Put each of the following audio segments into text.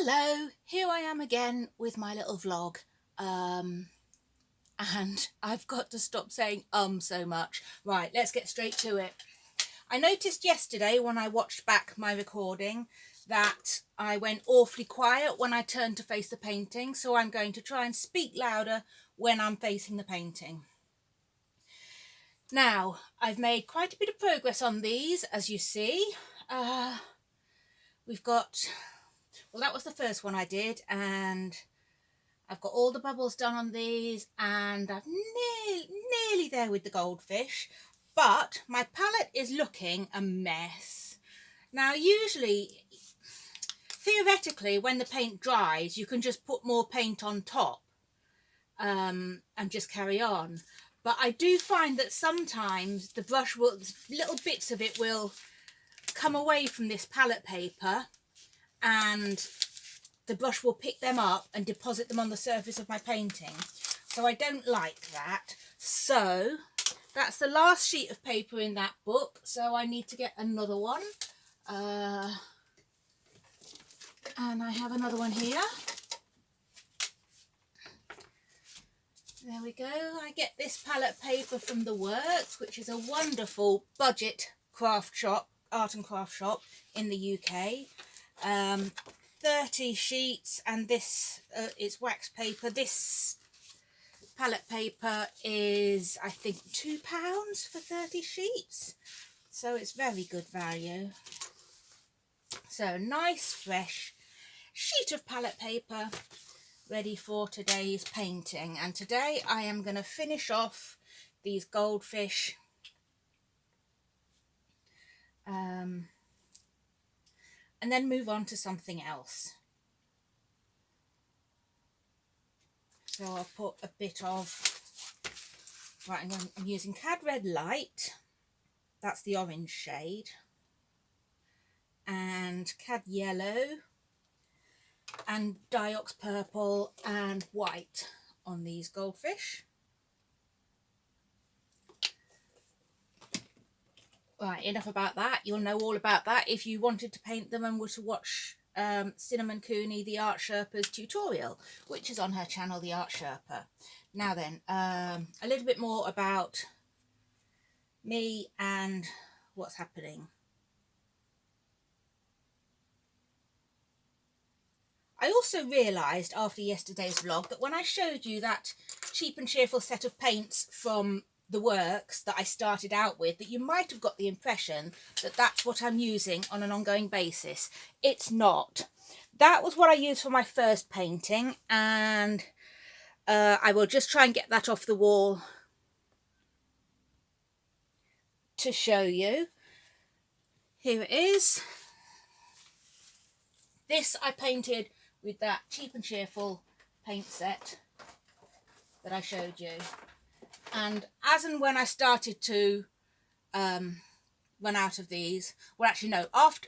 Hello, here I am again with my little vlog, and I've got to stop saying so much. Right, let's get straight to it. I noticed yesterday when I watched back my recording that I went awfully quiet when I turned to face the painting, so I'm going to try and speak louder when I'm facing the painting. Now, I've made quite a bit of progress on these, as you see. We've got... Well, that was the first one I did, and I've got all the bubbles done on these, and I'm nearly there with the goldfish, but my palette is looking a mess. Now, usually, theoretically, when the paint dries, you can just put more paint on top and just carry on. But I do find that sometimes the brush will, little bits of it will come away from this palette paper, and the brush will pick them up and deposit them on the surface of my painting. So I don't like that. So that's the last sheet of paper in that book. So I need to get another one. And I have another one here. There we go. I get this palette paper from The Works, which is a wonderful budget craft shop, art and craft shop in the UK. 30 sheets, and this it's wax paper. This palette paper is, I think, £2 for 30 sheets, so it's very good value. So nice fresh sheet of palette paper ready for today's painting. And today I am going to finish off these goldfish and then move on to something else. So I'll put a bit of, right, I'm using Cad Red Light, that's the orange shade, and Cad Yellow, and Diox Purple and White on these goldfish. Right, enough about that. You'll know all about that if you wanted to paint them and were to watch Cinnamon Cooney, the Art Sherpa's tutorial, which is on her channel, The Art Sherpa. Now then, a little bit more about me and what's happening. I also realised after yesterday's vlog that when I showed you that cheap and cheerful set of paints from The Works that I started out with, that you might have got the impression that that's what I'm using on an ongoing basis. It's not. That was what I used for my first painting, and I will just try and get that off the wall to show you. Here it is. This I painted with that cheap and cheerful paint set that I showed you. And as and when I started to run out of these, well, actually no, after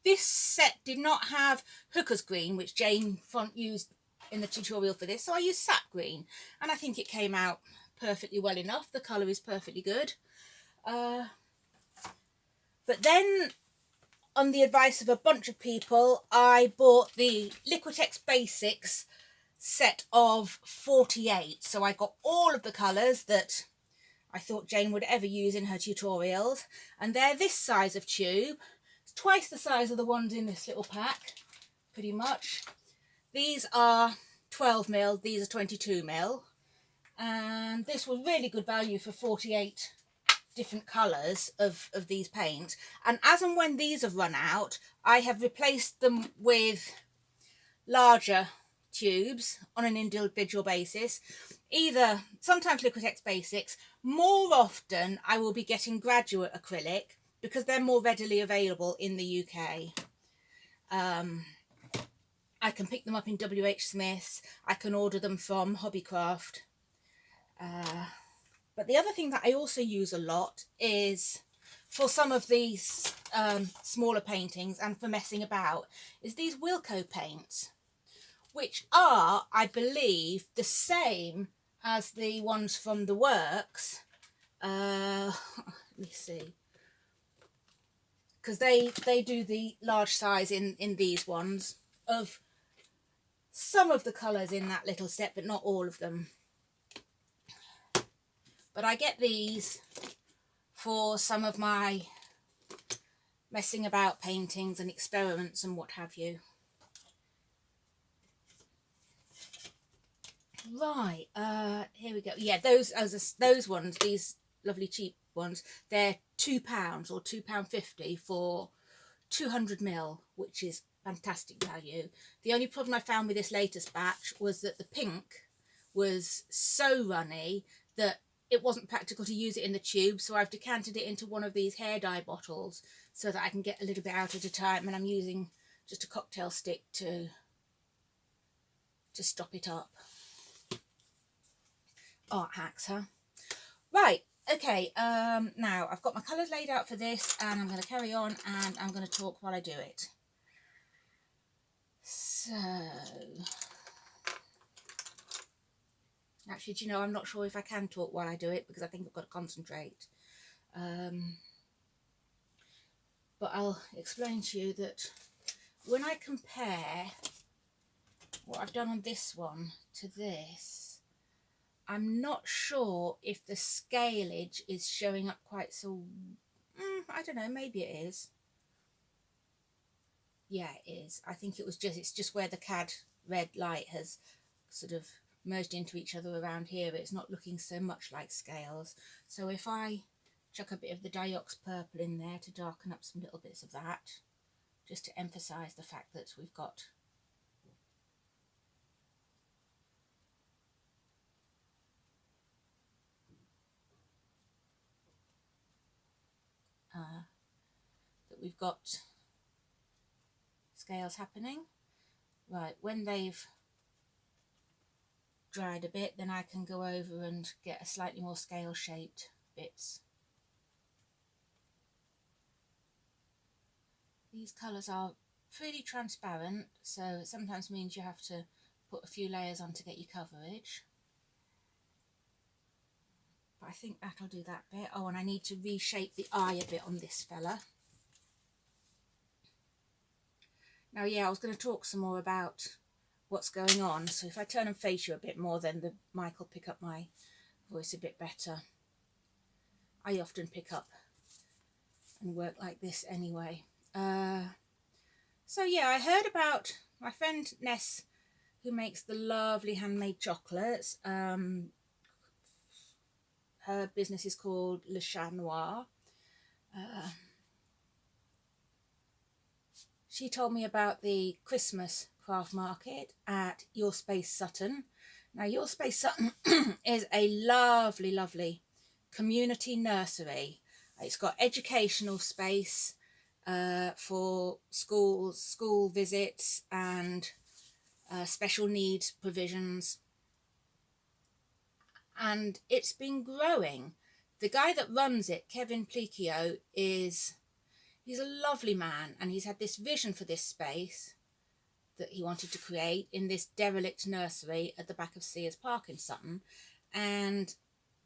this set did not have Hooker's Green, which Jane Font used in the tutorial for this, so I used Sap Green, and I think it came out perfectly well enough. The colour is perfectly good. But then, on the advice of a bunch of people, I bought the Liquitex Basics set of 48. So I got all of the colours that I thought Jane would ever use in her tutorials. And they're this size of tube. It's twice the size of the ones in this little pack, pretty much. These are 12mm, these are 22mm. And this was really good value for 48 different colours of these paints. And as and when these have run out, I have replaced them with larger tubes on an individual basis. Either sometimes Liquitex Basics, more often I will be getting Graduate acrylic because they're more readily available in the UK. I can pick them up in WH Smith's, I can order them from Hobbycraft. But the other thing that I also use a lot is, for some of these smaller paintings and for messing about, is these Wilko paints, which are, I believe, the same as the ones from The Works. Let me see. Because they do the large size in these ones of some of the colours in that little set, but not all of them. But I get these for some of my messing about paintings and experiments and what have you. Right, here we go. Yeah, those ones, these lovely cheap ones, they're £2 or £2.50 for 200ml, which is fantastic value. The only problem I found with this latest batch was that the pink was so runny that it wasn't practical to use it in the tube, so I've decanted it into one of these hair dye bottles so that I can get a little bit out at a time, and I'm using just a cocktail stick to stop it up. Art hacks, huh? Right, okay, now I've got my colours laid out for this, and I'm going to carry on and I'm going to talk while I do it. So, actually, do you know, I'm not sure if I can talk while I do it because I think I've got to concentrate. But I'll explain to you that when I compare what I've done on this one to this, I'm not sure if the scaleage is showing up quite so... I don't know, maybe it is. Yeah, it is. I think it's just where the cad red light has sort of merged into each other around here. It's not looking so much like scales. So if I chuck a bit of the Diox purple in there to darken up some little bits of that, just to emphasize the fact that we've got scales happening. Right, when they've dried a bit, then I can go over and get a slightly more scale shaped bits. These colours are pretty transparent, so it sometimes means you have to put a few layers on to get your coverage. But I think that'll do that bit. Oh, and I need to reshape the eye a bit on this fella. Now, yeah, I was going to talk some more about what's going on, so if I turn and face you a bit more, then the mic will pick up my voice a bit better. I often pick up and work like this anyway. So yeah, I heard about my friend Ness, who makes the lovely handmade chocolates. Her business is called Le Chat Noir. She told me about the Christmas craft market at Yourspace.sutton. Now, Yourspace.sutton is a lovely, lovely community nursery. It's got educational space for school visits and special needs provisions, and it's been growing. The guy that runs it, Kevin Plicchio, he's a lovely man, and he's had this vision for this space that he wanted to create in this derelict nursery at the back of Sears Park in Sutton, and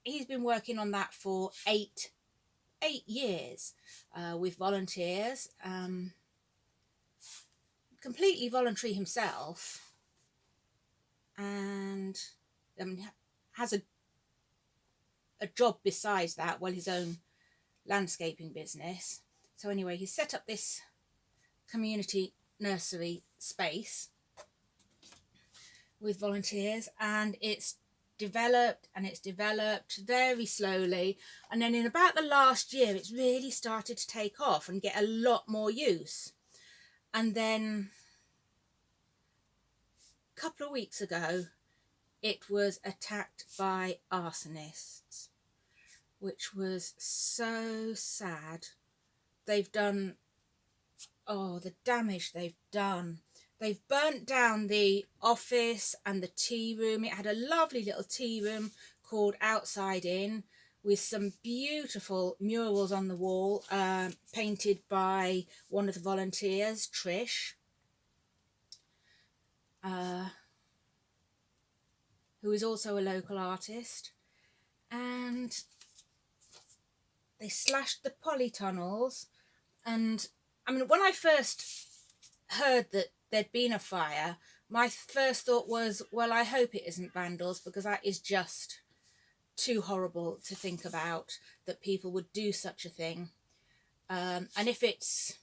he's been working on that for eight years with volunteers, completely voluntary himself, and has a job besides that, well, his own landscaping business. So anyway, he set up this community nursery space with volunteers, and it's developed very slowly, and then in about the last year it's really started to take off and get a lot more use. And then a couple of weeks ago it was attacked by arsonists, which was so sad. They've done, oh, the damage they've done. They've burnt down the office and the tea room. It had a lovely little tea room called Outside In, with some beautiful murals on the wall, painted by one of the volunteers, Trish, who is also a local artist. And they slashed the polytunnels. And I mean, when I first heard that there'd been a fire, my first thought was, well, I hope it isn't vandals, because that is just too horrible to think about, that people would do such a thing. And if it's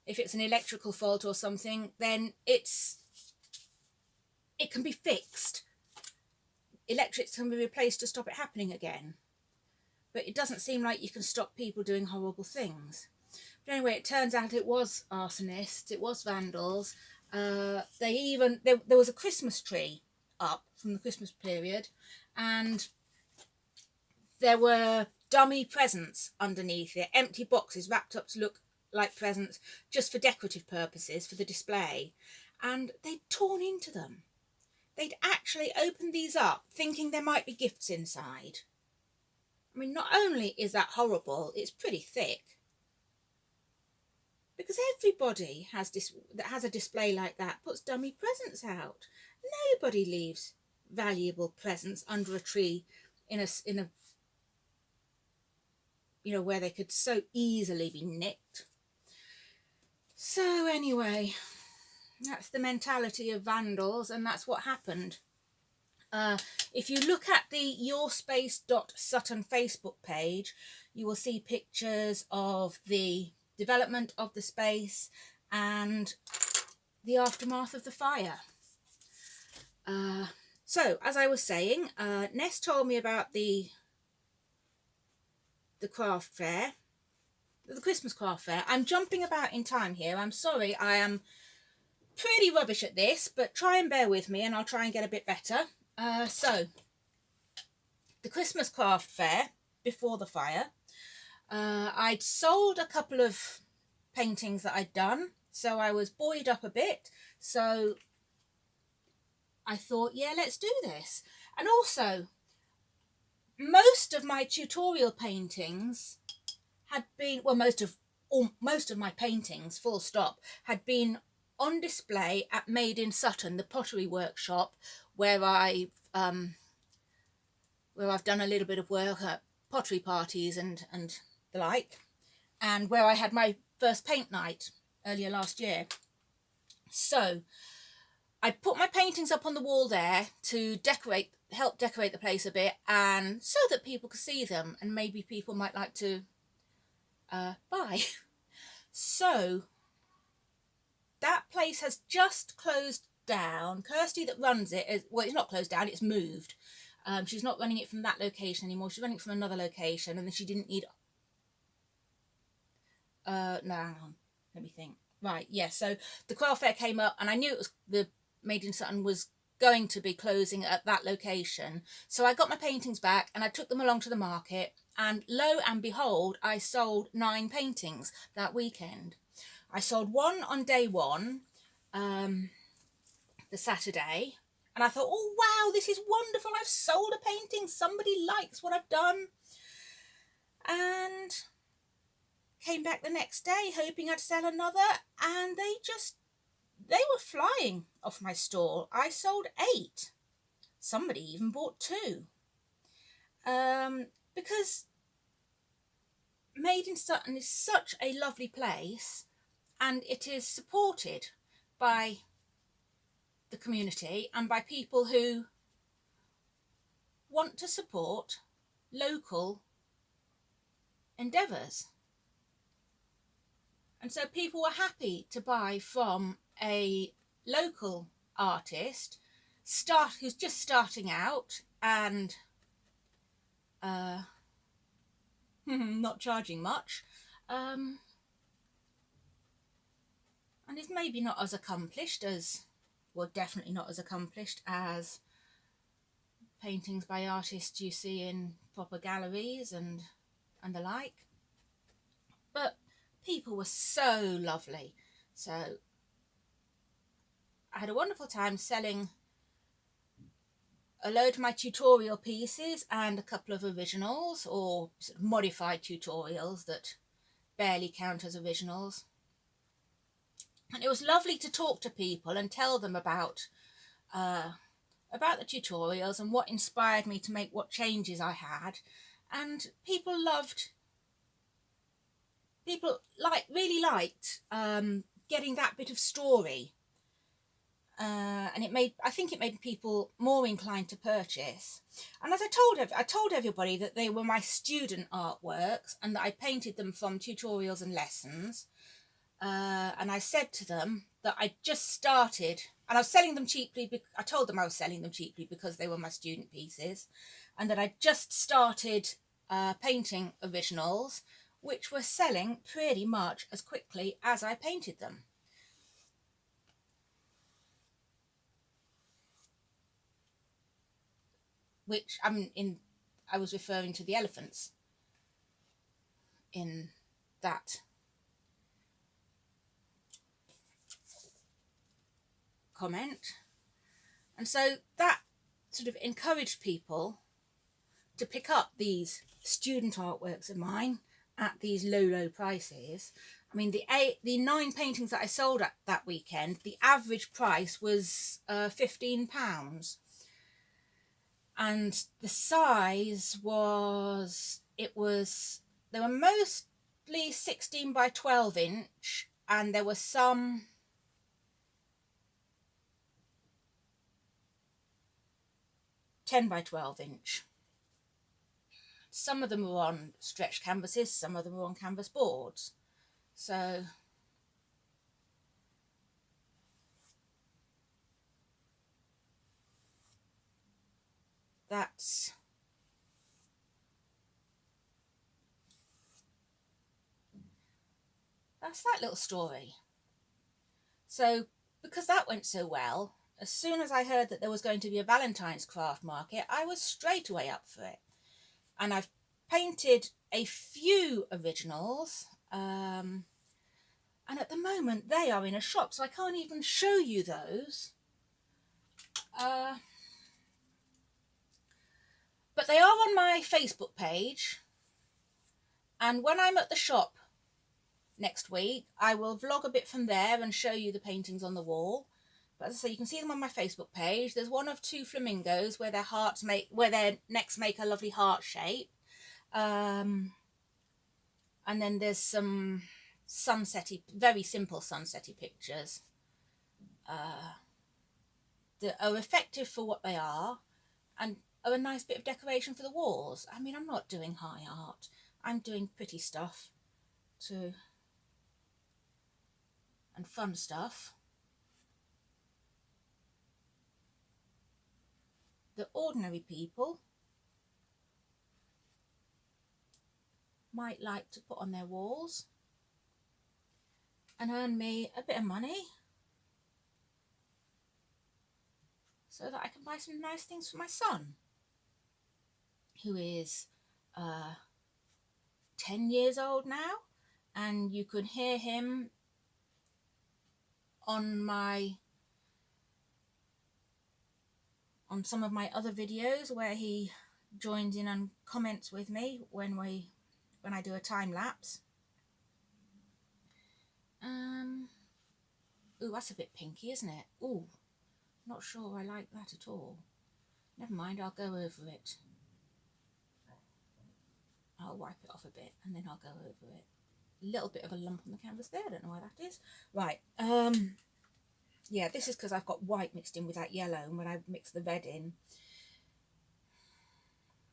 an electrical fault or something, then it can be fixed. Electrics can be replaced to stop it happening again. But it doesn't seem like you can stop people doing horrible things. But anyway, it turns out it was arsonists, it was vandals. There was a Christmas tree up from the Christmas period, and there were dummy presents underneath it, empty boxes wrapped up to look like presents, just for decorative purposes, for the display. And they'd torn into them. They'd actually opened these up thinking there might be gifts inside. I mean, not only is that horrible, it's pretty thick. Because everybody that has a display like that puts dummy presents out. Nobody leaves valuable presents under a tree in a where they could so easily be nicked. So anyway, that's the mentality of vandals, and that's what happened. If you look at the Yourspace.sutton Facebook page, you will see pictures of the development of the space and the aftermath of the fire. So, as I was saying, Ness told me about the craft fair, the Christmas craft fair. I'm jumping about in time here. I'm sorry, I am pretty rubbish at this, but try and bear with me and I'll try and get a bit better. So, the Christmas craft fair before the fire, I'd sold a couple of paintings that I'd done, so I was buoyed up a bit. So I thought, yeah, let's do this. And also, most of my tutorial paintings had been, well, most of my paintings, full stop, had been on display at Made in Sutton, the pottery workshop, where I've done a little bit of work at pottery parties and the like, and where I had my first paint night earlier last year. So I put my paintings up on the wall there to help decorate the place a bit, and so that people could see them and maybe people might like to buy. So that place has just closed down. Kirsty that runs it it's not closed down, it's moved. She's not running it from that location anymore. She's running it from another location, and then she didn't need no, hang on, let me think. Right, yeah, so the craft fair came up and I knew it was the Made in Sutton was going to be closing at that location. So I got my paintings back and I took them along to the market, and lo and behold, I sold 9 paintings that weekend. I sold one on day one, the Saturday, and I thought, oh wow, this is wonderful, I've sold a painting, somebody likes what I've done. And came back the next day hoping I'd sell another, and they were flying off my stall. I sold 8. Somebody even bought 2. Because Made in Sutton is such a lovely place, and it is supported by the community and by people who want to support local endeavours. And so people were happy to buy from a local artist who's just starting out and not charging much, and is maybe not as accomplished as, well, definitely not as accomplished as paintings by artists you see in proper galleries and the like. But people were so lovely. So I had a wonderful time selling a load of my tutorial pieces and a couple of originals, or sort of modified tutorials that barely count as originals. And it was lovely to talk to people and tell them about the tutorials and what inspired me to make what changes I had. And people really liked getting that bit of story and I think it made people more inclined to purchase. And as I told everybody that they were my student artworks and that I painted them from tutorials and lessons. And I said to them that I just started, and I was selling them cheaply. I told them I was selling them cheaply because they were my student pieces, and that I just started painting originals, which were selling pretty much as quickly as I painted them. Which I was referring to the elephants in that comment. And so that sort of encouraged people to pick up these student artworks of mine at these low prices. I mean, the 9 paintings that I sold at that weekend, the average price was £15. And the size was, they were mostly 16 by 12 inch, and there were some 10 by 12 inch. Some of them were on stretched canvases, some of them were on canvas boards. So that's that little story. So because that went so well, as soon as I heard that there was going to be a Valentine's craft market, I was straight away up for it. And I've painted a few originals, and at the moment they are in a shop, so I can't even show you those. But they are on my Facebook page, and when I'm at the shop next week, I will vlog a bit from there and show you the paintings on the wall. But as I say, you can see them on my Facebook page. There's one of 2 flamingos where their necks make a lovely heart shape. And then there's some sunsetty, very simple sunsetty pictures that are effective for what they are and are a nice bit of decoration for the walls. I mean, I'm not doing high art. I'm doing pretty stuff too, and fun stuff that ordinary people might like to put on their walls and earn me a bit of money so that I can buy some nice things for my son, who is 10 years old now, and you can hear him on some of my other videos where he joins in and comments with me when I do a time lapse. Ooh, that's a bit pinky, isn't it? Ooh, not sure I like that at all. Never mind, I'll go over it. I'll wipe it off a bit and then I'll go over it. A little bit of a lump on the canvas there, I don't know why that is. Right, yeah, this is because I've got white mixed in with that yellow, and when I mix the red in,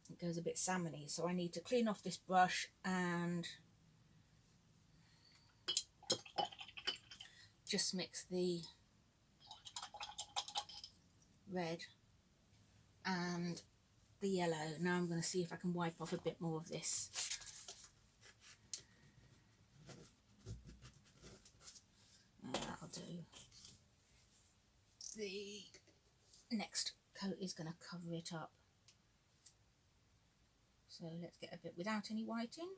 it goes a bit salmony, so I need to clean off this brush and just mix the red and the yellow. Now I'm going to see if I can wipe off a bit more of this. That'll do. The next coat is going to cover it up. So let's get a bit without any whiting.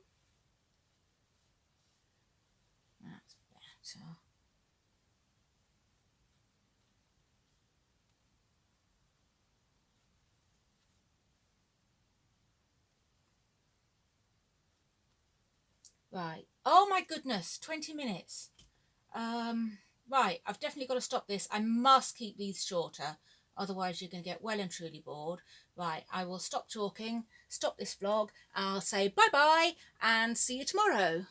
That's better. Right. Oh my goodness, 20 minutes. Right, I've definitely got to stop this. I must keep these shorter, otherwise you're going to get well and truly bored. Right, I will stop talking, stop this vlog, I'll say bye-bye and see you tomorrow.